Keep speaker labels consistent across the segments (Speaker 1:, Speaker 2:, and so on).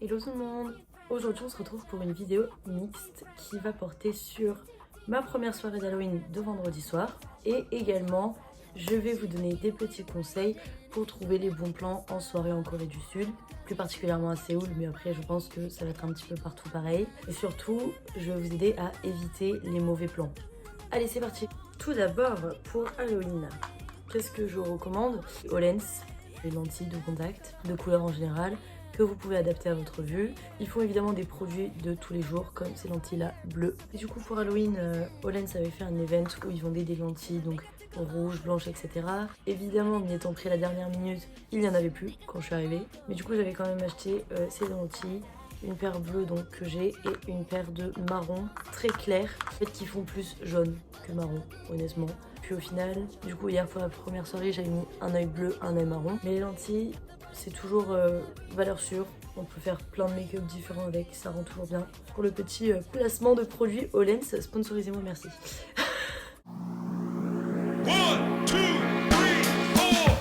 Speaker 1: Hello tout le monde. Aujourd'hui on se retrouve pour une vidéo mixte qui va porter sur ma première soirée d'Halloween de vendredi soir et également je vais vous donner des petits conseils pour trouver les bons plans en soirée en Corée du Sud, plus particulièrement à Séoul, mais après je pense que ça va être un petit peu partout pareil. Et surtout, je vais vous aider à éviter les mauvais plans. Allez, c'est parti. Tout d'abord, pour Halloween, qu'est-ce que je vous recommande? HoloLens, les lentilles de contact, de couleur en général, que vous pouvez adapter à votre vue. Ils font évidemment des produits de tous les jours comme ces lentilles là bleues. Et du coup pour Halloween, HoloLens avait fait un event où ils vendaient des lentilles donc rouges, blanches, etc. Évidemment, m'y étant pris la dernière minute, il n'y en avait plus quand je suis arrivée. Mais du coup j'avais quand même acheté ces lentilles, une paire bleue donc que j'ai et une paire de marron très claires, en fait qui font plus jaune que marron honnêtement. Puis au final, du coup hier pour la première soirée j'avais mis un œil bleu, un œil marron. Mais les lentilles c'est toujours valeur sûre, on peut faire plein de make-up différents avec, ça rend toujours bien. Pour le petit placement de produits HoloLens, sponsorisez-moi merci.
Speaker 2: One, two, three, four.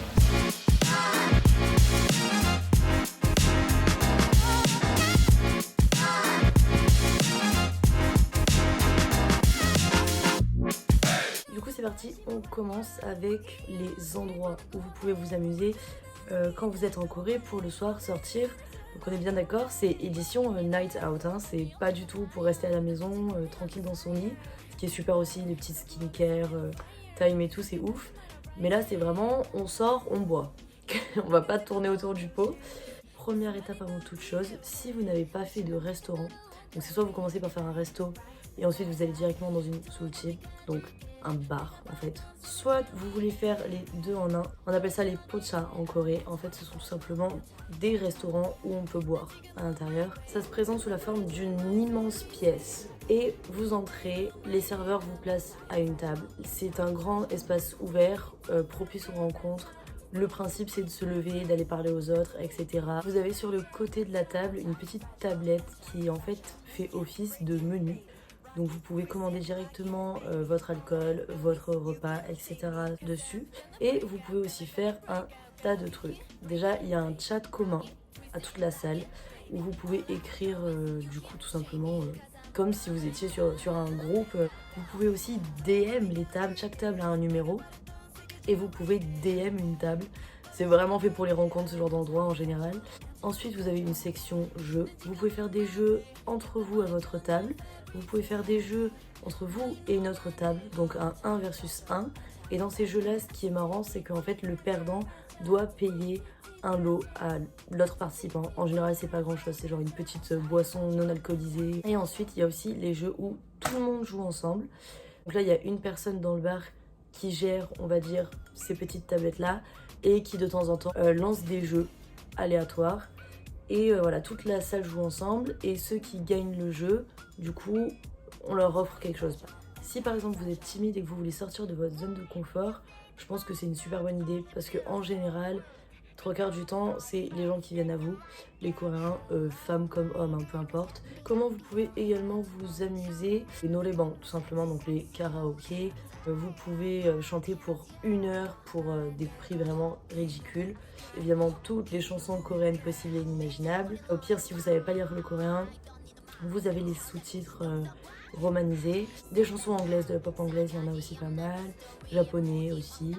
Speaker 1: Du coup c'est parti, on commence avec les endroits où vous pouvez vous amuser quand vous êtes en Corée pour le soir sortir. Donc on est bien d'accord, c'est édition night out, hein. C'est pas du tout pour rester à la maison tranquille dans son lit. Ce qui est super aussi, les petites skincare, time et tout, c'est ouf. Mais là c'est vraiment, on sort, on boit. On va pas tourner autour du pot. Première étape avant toute chose, si vous n'avez pas fait de restaurant, donc c'est soit vous commencez par faire un resto et ensuite vous allez directement dans une soulchi, donc un bar en fait. Soit vous voulez faire les deux en un, on appelle ça les pocha en Corée. En fait ce sont tout simplement des restaurants où on peut boire à l'intérieur. Ça se présente sous la forme d'une immense pièce. Et vous entrez, les serveurs vous placent à une table. C'est un grand espace ouvert, propice aux rencontres. Le principe c'est de se lever, d'aller parler aux autres, etc. Vous avez sur le côté de la table une petite tablette qui en fait fait office de menu. Donc vous pouvez commander directement votre alcool, votre repas, etc. dessus. Et vous pouvez aussi faire un tas de trucs. Déjà il y a un chat commun à toute la salle où vous pouvez écrire du coup tout simplement comme si vous étiez sur un groupe. Vous pouvez aussi DM les tables, chaque table a un numéro. Et vous pouvez DM une table. C'est vraiment fait pour les rencontres, ce genre d'endroit en général. Ensuite, vous avez une section jeux. Vous pouvez faire des jeux entre vous à votre table. Vous pouvez faire des jeux entre vous et une autre table, donc un 1 versus 1. Et dans ces jeux-là, ce qui est marrant, c'est qu'en fait, le perdant doit payer un lot à l'autre participant. En général, c'est pas grand-chose, c'est genre une petite boisson non alcoolisée. Et ensuite, il y a aussi les jeux où tout le monde joue ensemble. Donc là, il y a une personne dans le bar qui gère, on va dire, ces petites tablettes-là et qui de temps en temps lance des jeux aléatoires. Et voilà, toute la salle joue ensemble et ceux qui gagnent le jeu, du coup, on leur offre quelque chose. Si par exemple vous êtes timide et que vous voulez sortir de votre zone de confort, je pense que c'est une super bonne idée parce que en général, 3/4 du temps, c'est les gens qui viennent à vous, les Coréens, femmes comme hommes, hein, peu importe. Comment vous pouvez également vous amuser? Les noraebang, tout simplement, donc les karaokés. Vous pouvez chanter pour 1 heure pour des prix vraiment ridicules. Évidemment, toutes les chansons coréennes possibles et inimaginables. Au pire, si vous savez pas lire le coréen, vous avez les sous-titres romanisés. Des chansons anglaises, de la pop anglaise, il y en a aussi pas mal. Japonais aussi.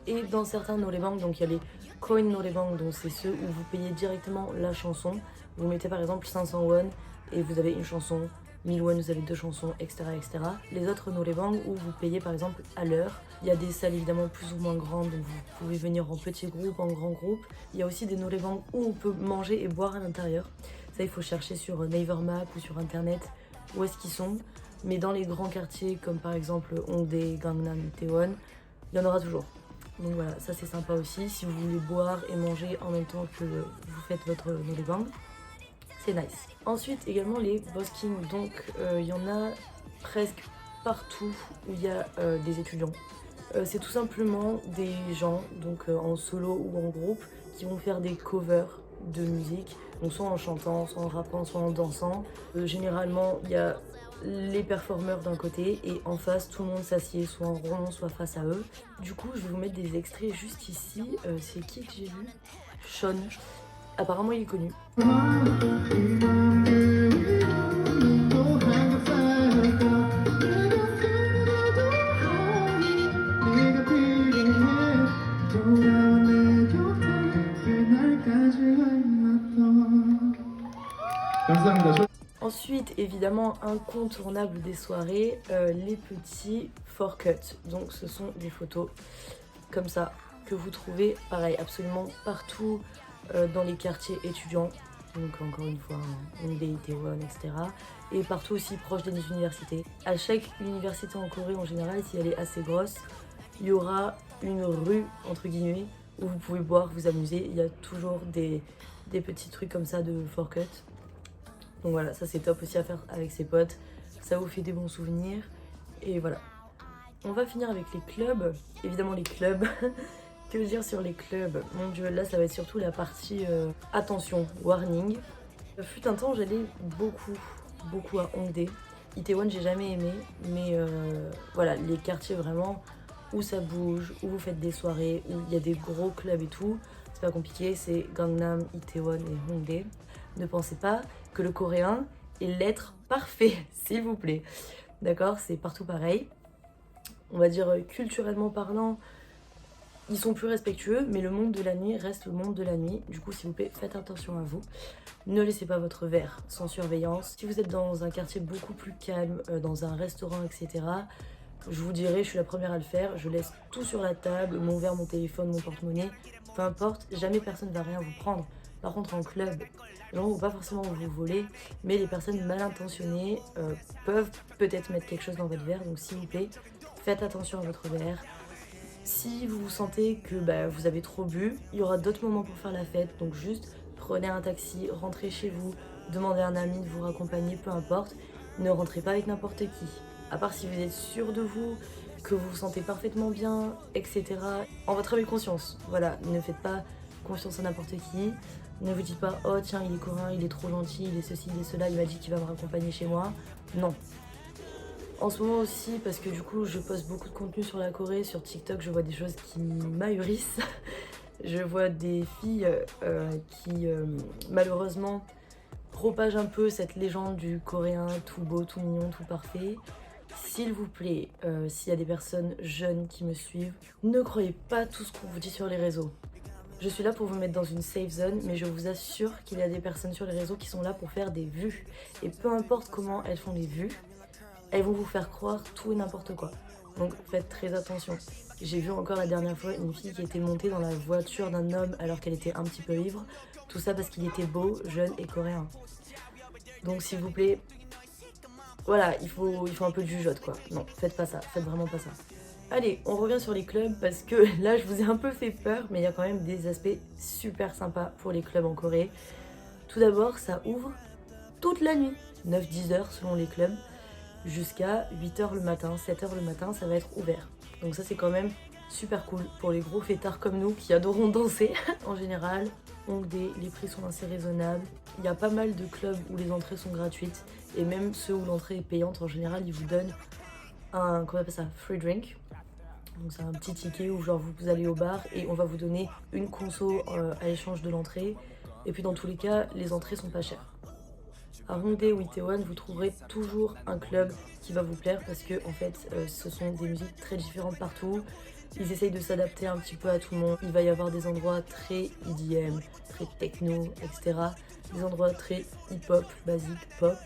Speaker 1: Et dans certains noraebang, donc il y a les coin noraebang, donc c'est ceux où vous payez directement la chanson. Vous mettez par exemple 500 won et vous avez une chanson, 1000 won, vous avez 2 chansons, etc., etc. Les autres noraebang où vous payez par exemple à l'heure. Il y a des salles évidemment plus ou moins grandes, donc vous pouvez venir en petits groupes, en grands groupes. Il y a aussi des noraebang où on peut manger et boire à l'intérieur. Ça, il faut chercher sur Naver Map ou sur internet où est-ce qu'ils sont. Mais dans les grands quartiers comme par exemple Hongdae, Gangnam, Itaewon, il y en aura toujours. Donc voilà, ça c'est sympa aussi. Si vous voulez boire et manger en même temps que vous faites votre noraebang, c'est nice. Ensuite également les busking, donc il y en a presque partout où il y a des étudiants. C'est tout simplement des gens, donc en solo ou en groupe, qui vont faire des covers de musique, donc soit en chantant, soit en rappant, soit en dansant. Généralement il y a les performeurs d'un côté et en face tout le monde s'assied soit en rond soit face à eux. Du coup je vais vous mettre des extraits juste ici. C'est qui que j'ai vu? Sean. Apparemment il est connu. Ensuite, évidemment, incontournable des soirées, les petits for cut. Donc ce sont des photos comme ça que vous trouvez, pareil, absolument partout dans les quartiers étudiants. Donc encore une fois, Hongdae, Itaewon, etc. Et partout aussi proche des universités. À chaque université en Corée en général, si elle est assez grosse, il y aura une rue, entre guillemets, où vous pouvez boire, vous amuser. Il y a toujours des petits trucs comme ça de for cut. Donc voilà, ça c'est top aussi à faire avec ses potes. Ça vous fait des bons souvenirs. Et voilà. On va finir avec les clubs. Évidemment les clubs. Que dire sur les clubs? Mon dieu, là ça va être surtout la partie attention, warning. Fut un temps j'allais beaucoup à Hongdae. Itaewon j'ai jamais aimé, mais voilà, les quartiers vraiment où ça bouge, où vous faites des soirées, où il y a des gros clubs et tout, c'est pas compliqué, c'est Gangnam, Itaewon et Hongdae. Ne pensez pas que le coréen est l'être parfait, s'il vous plaît. D'accord, c'est partout pareil. On va dire culturellement parlant, ils sont plus respectueux, mais le monde de la nuit reste le monde de la nuit. Du coup, s'il vous plaît, faites attention à vous. Ne laissez pas votre verre sans surveillance. Si vous êtes dans un quartier beaucoup plus calme, dans un restaurant, etc., je vous dirais, je suis la première à le faire. Je laisse tout sur la table, mon verre, mon téléphone, mon porte-monnaie. Peu importe, jamais personne ne va rien vous prendre. Par contre, en club, les gens ne vont pas forcément vous voler, mais les personnes mal intentionnées peuvent peut-être mettre quelque chose dans votre verre. Donc, s'il vous plaît, faites attention à votre verre. Si vous sentez que vous avez trop bu, il y aura d'autres moments pour faire la fête. Donc juste prenez un taxi, rentrez chez vous, demandez à un ami de vous raccompagner, peu importe. Ne rentrez pas avec n'importe qui. À part si vous êtes sûr de vous, que vous vous sentez parfaitement bien, etc. En votre âme et conscience. Voilà, ne faites pas confiance à n'importe qui. Ne vous dites pas « Oh tiens, il est coréen, il est trop gentil, il est ceci, il est cela, il m'a dit qu'il va me raccompagner chez moi. » Non. En ce moment aussi, parce que du coup je poste beaucoup de contenu sur la Corée, sur TikTok, je vois des choses qui m'ahurissent. Je vois des filles qui malheureusement propagent un peu cette légende du coréen tout beau, tout mignon, tout parfait. S'il vous plaît, s'il y a des personnes jeunes qui me suivent, ne croyez pas tout ce qu'on vous dit sur les réseaux. Je suis là pour vous mettre dans une safe zone, mais je vous assure qu'il y a des personnes sur les réseaux qui sont là pour faire des vues. Et peu importe comment elles font les vues, elles vont vous faire croire tout et n'importe quoi. Donc faites très attention. J'ai vu encore la dernière fois une fille qui était montée dans la voiture d'un homme alors qu'elle était un petit peu ivre. Tout ça parce qu'il était beau, jeune et coréen. Donc s'il vous plaît, voilà, il faut un peu de jugeote quoi. Non, faites pas ça, faites vraiment pas ça. Allez, on revient sur les clubs parce que là je vous ai un peu fait peur, mais il y a quand même des aspects super sympas pour les clubs en Corée. Tout d'abord, ça ouvre toute la nuit, 9-10 heures selon les clubs. Jusqu'à 8h le matin, 7h le matin, ça va être ouvert. Donc ça c'est quand même super cool pour les gros fêtards comme nous qui adorons danser en général. Hongdae, les prix sont assez raisonnables. Il y a pas mal de clubs où les entrées sont gratuites et même ceux où l'entrée est payante, en général ils vous donnent un, comment on appelle ça, free drink. Donc c'est un petit ticket où genre vous allez au bar et on va vous donner une conso à l'échange de l'entrée. Et puis dans tous les cas, les entrées sont pas chères. À Hongdae ou Itaewon, vous trouverez toujours un club qui va vous plaire parce que en fait, ce sont des musiques très différentes partout. Ils essayent de s'adapter un petit peu à tout le monde. Il va y avoir des endroits très EDM, très techno, etc. Des endroits très hip-hop, basique, pop.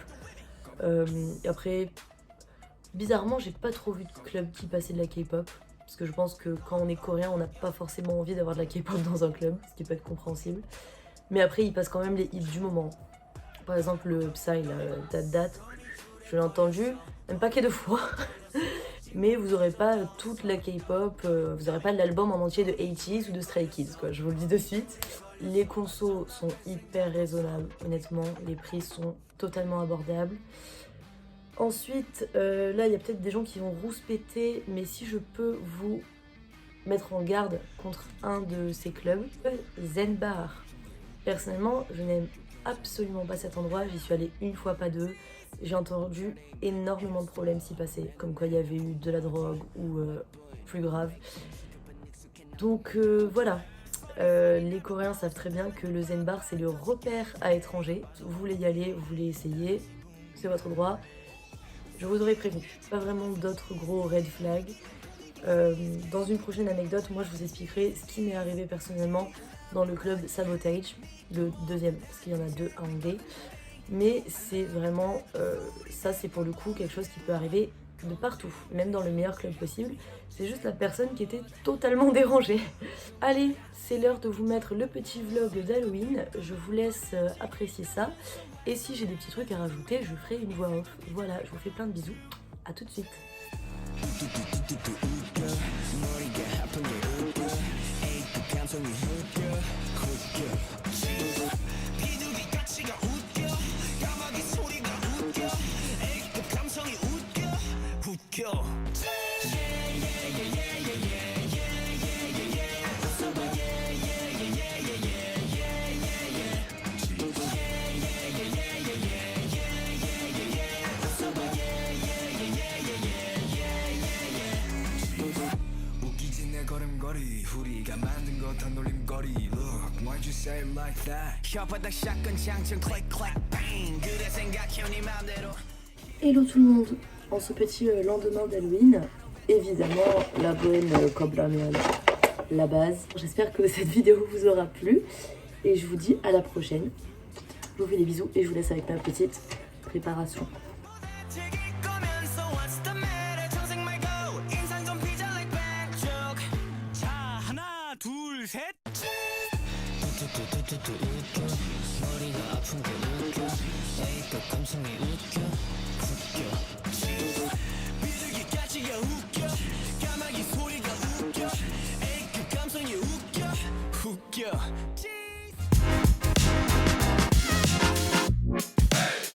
Speaker 1: Et après, bizarrement, j'ai pas trop vu de club qui passait de la K-pop. Parce que je pense que quand on est coréen, on n'a pas forcément envie d'avoir de la K-pop dans un club, ce qui peut être compréhensible. Mais après, ils passent quand même les hits du moment. Par exemple, le Psy, la date, je l'ai entendu un paquet de fois. Mais vous n'aurez pas toute la K-pop, vous n'aurez pas l'album en entier de 80s ou de Stray Kids, quoi, je vous le dis de suite. Les consos sont hyper raisonnables, honnêtement, les prix sont totalement abordables. Ensuite, là, il y a peut-être des gens qui vont rouspéter, mais si je peux vous mettre en garde contre un de ces clubs, Zen Bar. Personnellement, je n'aime absolument pas cet endroit, j'y suis allée une fois, pas deux. J'ai entendu énormément de problèmes s'y passer, comme quoi il y avait eu de la drogue ou plus grave. Donc voilà, les Coréens savent très bien que le Zen Bar c'est le repère à étrangers. Vous voulez y aller, vous voulez essayer, c'est votre droit. Je vous aurais prévenu, pas vraiment d'autres gros red flags. Dans une prochaine anecdote, moi je vous expliquerai ce qui m'est arrivé personnellement dans le club Sabotage, le deuxième, parce qu'il y en a deux à Hongdae. mais c'est vraiment, ça c'est pour le coup quelque chose qui peut arriver de partout, même dans le meilleur club possible. C'est juste la personne qui était totalement dérangée. Allez, c'est l'heure de vous mettre le petit vlog d'Halloween. Je vous laisse apprécier ça. Et si j'ai des petits trucs à rajouter, je ferai une voix off. Voilà, je vous fais plein de bisous. À tout de suite.
Speaker 3: 걸음걸이 우리가 만든 것 한놀림거리 Look, why'd you say it like that? 혓바닥 샷건 장전 click clack bang 그래 생각해 네 맘대로.
Speaker 1: Hello tout le monde. En ce petit lendemain d'Halloween, évidemment la bohème comme la base. J'espère que cette vidéo vous aura plu et je vous dis à la prochaine. Je vous fais des bisous et je vous laisse avec ma petite préparation.
Speaker 3: 둘, 셋. 머리가 아픈 게